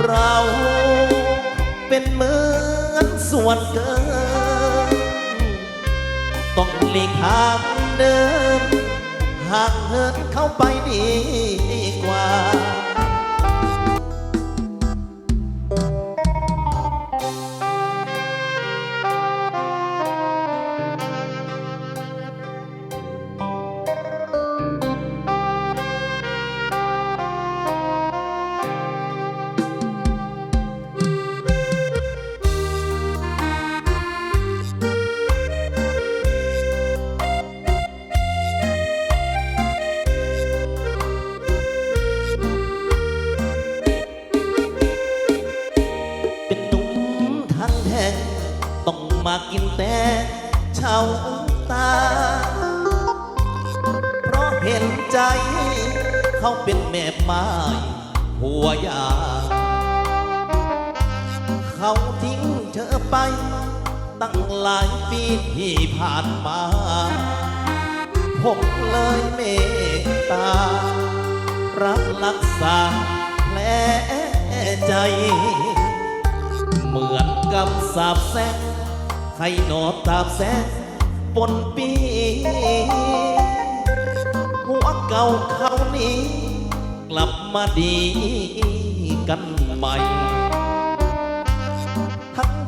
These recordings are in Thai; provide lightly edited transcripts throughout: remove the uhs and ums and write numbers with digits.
เราเป็นเหมือนส่วนเกินต้องหลีกทางเดินห่างเหินเข้าไปดีกว่าต้องมากินแต่เช้าตาเพราะเห็นใจเขาเป็นแม่ไม้หัวยาเขาทิ้งเธอไปตั้งหลายปีที่ผ่านมาผมเลยเมตตารักษาแผลใจเหมือนกับสาบแสงใครหนอตาบแสงปนปีหัวเก่าเขานี้กลับมาดีกันใหม่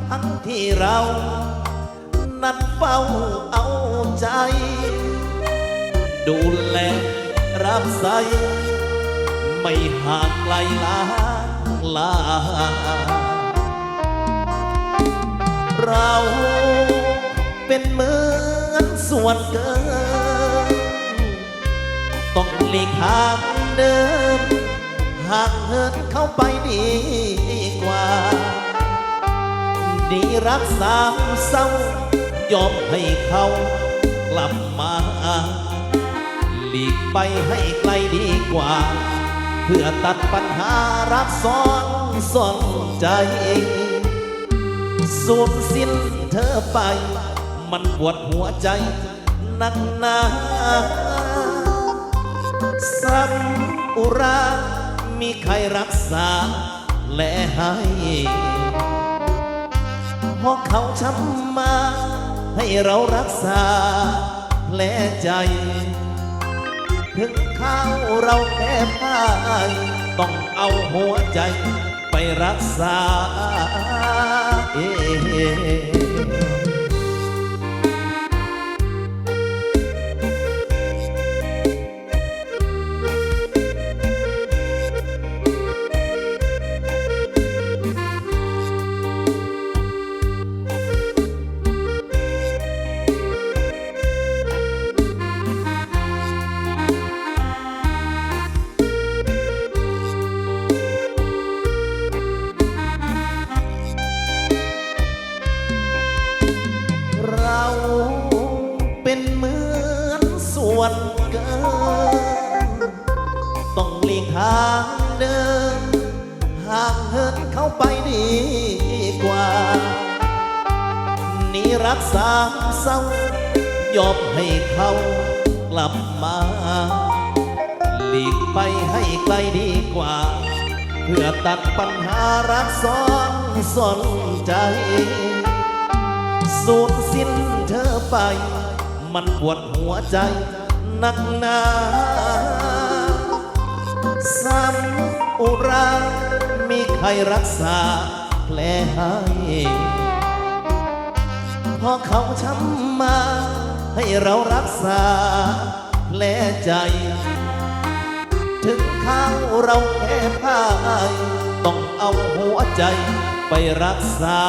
ทั้งที่เรานั้นเฝ้าเอาใจดูแลรับใส่ไม่ห่างไกลลาเราเป็นเหมือนส่วนเกินต้องหลีกทางเดินห่างเหินเข้าไปดีกว่าดีรักษาเศร้ายอมให้เขากลับมาหลีกไปให้ไกลดีกว่าเพื่อตัดปัญหารักซ้อนใจสูญสิ้นเธอไปมันปวดหัวใจนักหนาซ้ำอุรามีใครรักษาและให้เพราะเขาช้ำมาให้เรารักษาแผลใจถึงข้าวเราแพ้พ่ายต้องเอาหัวใจไปรักษาเป็นเหมือนส่วนเกินต้องหลีกทางเดินห่างเหินเข้าไปดีกว่านี่รักษาเศร้ายอมให้เขากลับมาหลีกไปให้ไกลดีกว่าเพื่อตัดปัญหารักซ้อนใจสูญสิ้นเธอไปมันปวดหัวใจนักหนาซ้ำอุรามีใครรักษาแผลให้พอเขาช้ำมาให้เรารักษาแผลใจถึงข้าวเราแพ้พ่ายต้องเอาหัวใจไปรักษา